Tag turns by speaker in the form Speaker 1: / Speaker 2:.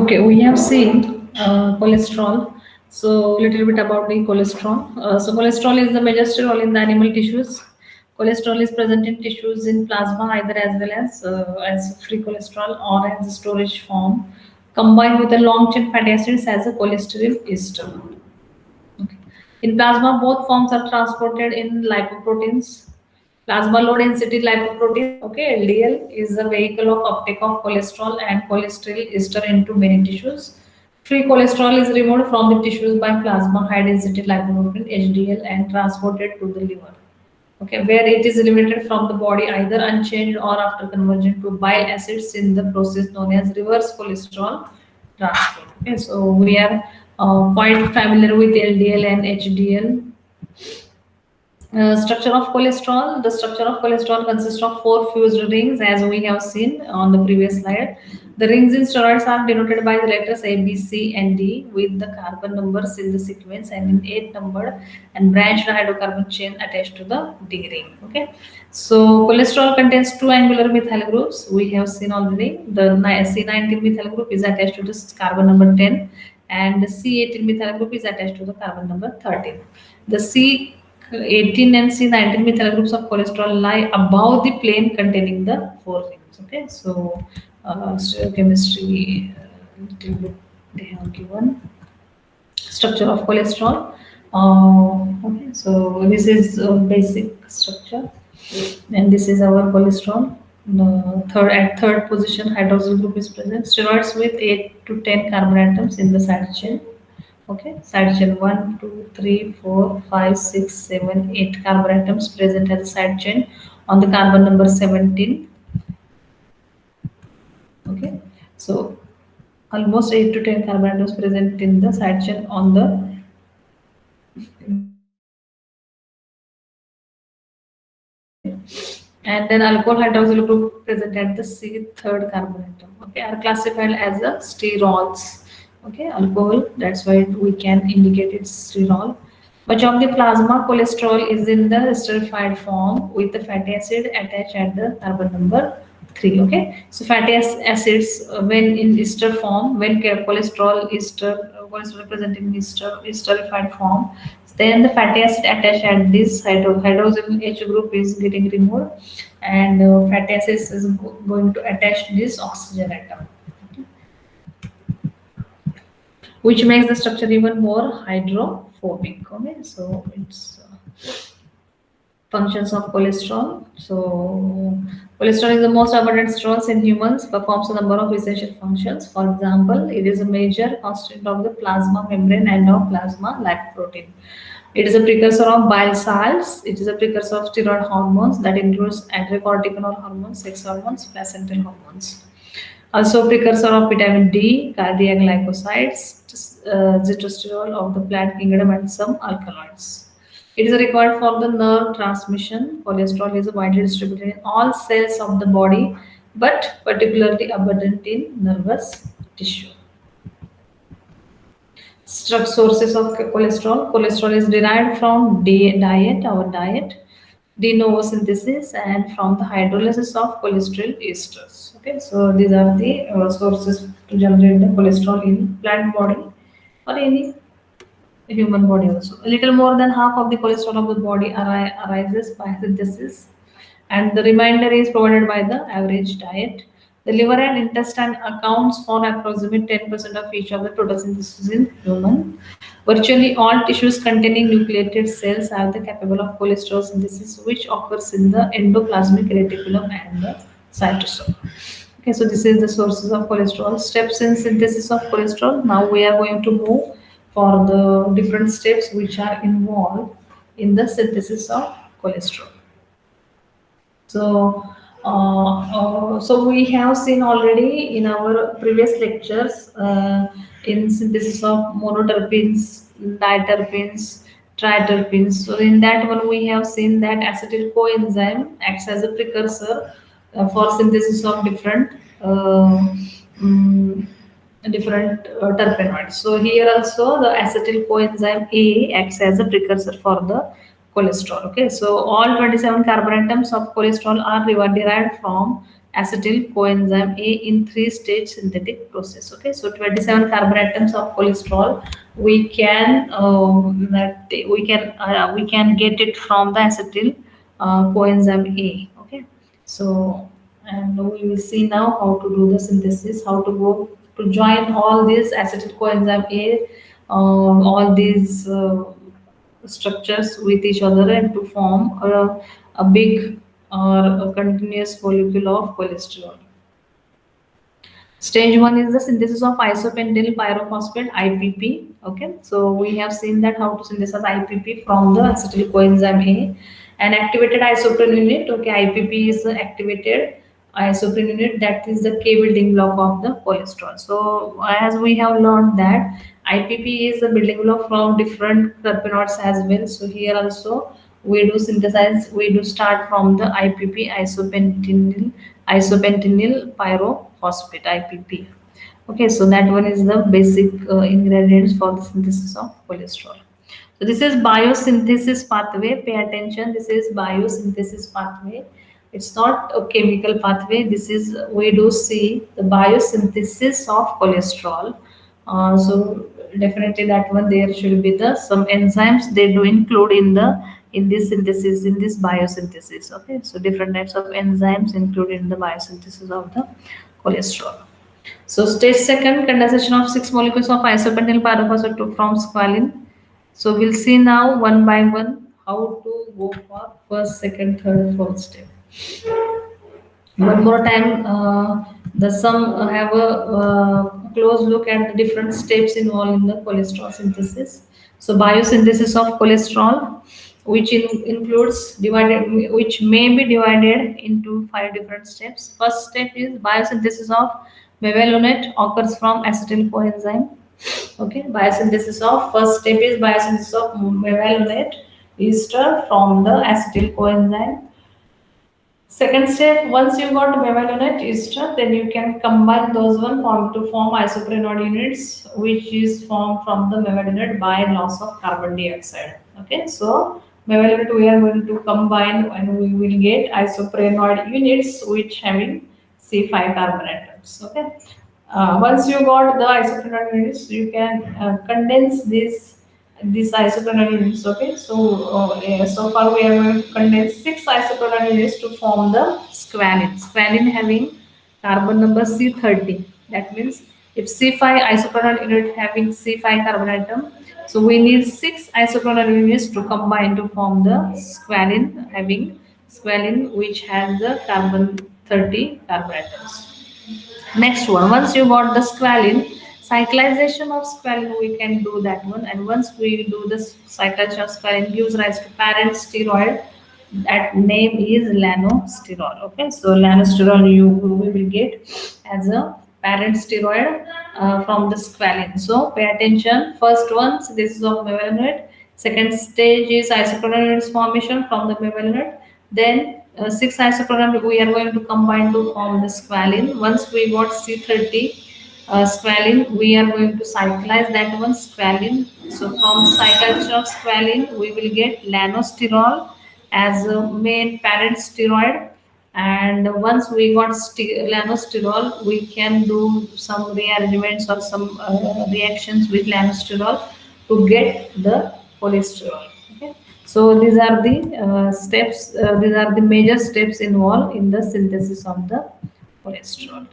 Speaker 1: Okay, we have seen cholesterol. So, little bit about the cholesterol. So, cholesterol is the major sterol in the animal tissues. Cholesterol is present in tissues in plasma either as free cholesterol or as a storage form, combined with the long chain fatty acids as a cholesterol ester. Okay. In plasma, both forms are transported in lipoproteins. Plasma low density lipoprotein, okay, LDL, is the vehicle of uptake of cholesterol and cholesterol ester into many tissues. Free cholesterol is removed from the tissues by plasma high density lipoprotein HDL and transported to the liver. Okay, where it is eliminated from the body either unchanged or after conversion to bile acids in the process known as reverse cholesterol transport. Okay, so we are quite familiar with LDL and HDL. Structure of cholesterol. The structure of cholesterol consists of four fused rings, as we have seen on the previous slide. The rings in steroids are denoted by the letters A, B, C, and D with the carbon numbers in the sequence and in 8 numbered and branched hydrocarbon chain attached to the D ring. Okay, so cholesterol contains two angular methyl groups. We have seen already. The C19 methyl group is attached to this carbon number 10, and the C18 methyl group is attached to the carbon number 13. The C18 and C19 methyl groups of cholesterol lie above the plane containing the four rings. Okay, so stereochemistry, little bit they have given structure of cholesterol. Okay, so this is basic structure, and this is our cholesterol. At third position, hydroxyl group is present. Steroids with 8 to 10 carbon atoms in the side chain. Okay, side chain 1, 2, 3, 4, 5, 6, 7, 8 carbon atoms present as a side chain on the carbon number 17. Okay, so almost 8 to 10 carbon atoms present in the side chain on the and then alcohol hydroxyl group present at the C third carbon atom. Okay, are classified as the sterols. Okay, alcohol, that's why we can indicate it's sterol. Much of the plasma cholesterol is in the esterified form with the fatty acid attached at the carbon number 3. Okay, so fatty acids when in ester form, when cholesterol present in esterified form, then the fatty acid attached at this hydroxyl H group is getting removed, and fatty acid is going to attach this oxygen atom, which makes the structure even more hydrophobic. Okay, so it's functions of cholesterol. So cholesterol is the most abundant sterols in humans, performs a number of essential functions. For example, it is a major constituent of the plasma membrane and of plasma lipoprotein. It is a precursor of bile salts. It is a precursor of steroid hormones that includes adrenocortical hormones, sex hormones, placental hormones. Also precursor of vitamin D, cardiac glycosides, zitosterol of the plant kingdom, and some alkaloids. It is required for the nerve transmission. Cholesterol is widely distributed in all cells of the body, but particularly abundant in nervous tissue. Sources of cholesterol. Cholesterol is derived from diet, our diet, de novo synthesis, and from the hydrolysis of cholesterol esters. Okay, so these are the sources to generate the cholesterol in plant body or any human body also. A little more than half of the cholesterol of the body arises by synthesis, and the remainder is provided by the average diet. The liver and intestine accounts for approximately 10% of each of the total synthesis in human. Virtually all tissues containing nucleated cells are the capable of cholesterol synthesis, which occurs in the endoplasmic reticulum and the cytosol. Okay, so this is the sources of cholesterol. Steps in synthesis of cholesterol. Now we are going to move for the different steps which are involved in the synthesis of cholesterol. So, so we have seen already in our previous lectures in synthesis of monoterpenes, diterpenes, triterpenes. So in that one we have seen that acetyl coenzyme acts as a precursor for synthesis of mm, different terpenoids. So here also the acetyl coenzyme A acts as a precursor for the cholesterol. Okay, so all 27 carbon atoms of cholesterol are derived from acetyl coenzyme A in three-stage synthetic process. Okay, so 27 carbon atoms of cholesterol we can get it from the acetyl coenzyme A. Okay, so and we will see now how to do the synthesis, how to go to join all these acetyl coenzyme A, all these structures with each other and to form a big or a continuous molecule of cholesterol. Stage one is the synthesis of isopentyl pyrophosphate (IPP). Okay, so we have seen that how to synthesize IPP from the acetyl coenzyme A. An activated isoprene unit. Okay, IPP is the activated isoprene unit, that is the K building block of the cholesterol. So as we have learned that IPP is the building block from different terpenoids as well. So here also we do synthesize, we do start from the IPP, isopentenyl pyrophosphate (IPP). Okay, so that one is the basic ingredients for the synthesis of cholesterol. So this is biosynthesis pathway. Pay attention. This is biosynthesis pathway. It's not a chemical pathway. This is, we do see the biosynthesis of cholesterol. So definitely that one, there should be the some enzymes they do include in this synthesis, in this biosynthesis. Okay, so different types of enzymes included in the biosynthesis of the cholesterol. So stage second, condensation of 6 molecules of isopentyl pyrophosphate from squalene. So we'll see now one by one how to go for first, second, third, fourth step. One more time, the some have a close look at the different steps involved in the cholesterol synthesis. So biosynthesis of cholesterol, which includes divided, which may be divided into 5 different steps. First step is biosynthesis of mevalonate, occurs from acetyl coenzyme. Okay, biosynthesis of first step is biosynthesis of mevalonate ester from the acetyl coenzyme. Second step, once you got mevalonate ester, then you can combine those one to form isoprenoid units, which is formed from the mevalonate by loss of carbon dioxide. Okay, so mevalonate we are going to combine and we will get isoprenoid units which having C5 carbon atoms. Okay, once you got the isoprenoid units, you can condense these isoprenoid units. Okay, so so far we are going to condense 6 isoprenoid units to form the squalene. Squalene having carbon number C30. That means if C5 isoprenoid unit having C5 carbon atom, so we need 6 isoprenoid units to combine to form the squalene, having squalene which has the carbon 30 carbon atoms. Next one, once you got the squalene, cyclization of squalene we can do that one, and once we do this cyclization of squalene gives rise to parent steroid. That name is lanosterol. Okay, so lanosterol we will get as a parent steroid from the squalene. So pay attention. First one, so this is of mevalonate. Second stage is isoprenoid formation from the mevalonate. Then 6 isoprenoid we are going to combine to form the squalene. Once we got C30 squalene, we are going to cyclize that one squalene. So from cyclization of squalene, we will get lanosterol as a main parent steroid. And once we got lanosterol, we can do some rearrangements or some reactions with lanosterol to get the cholesterol. Okay, so these are the steps. These are the major steps involved in the synthesis of the cholesterol.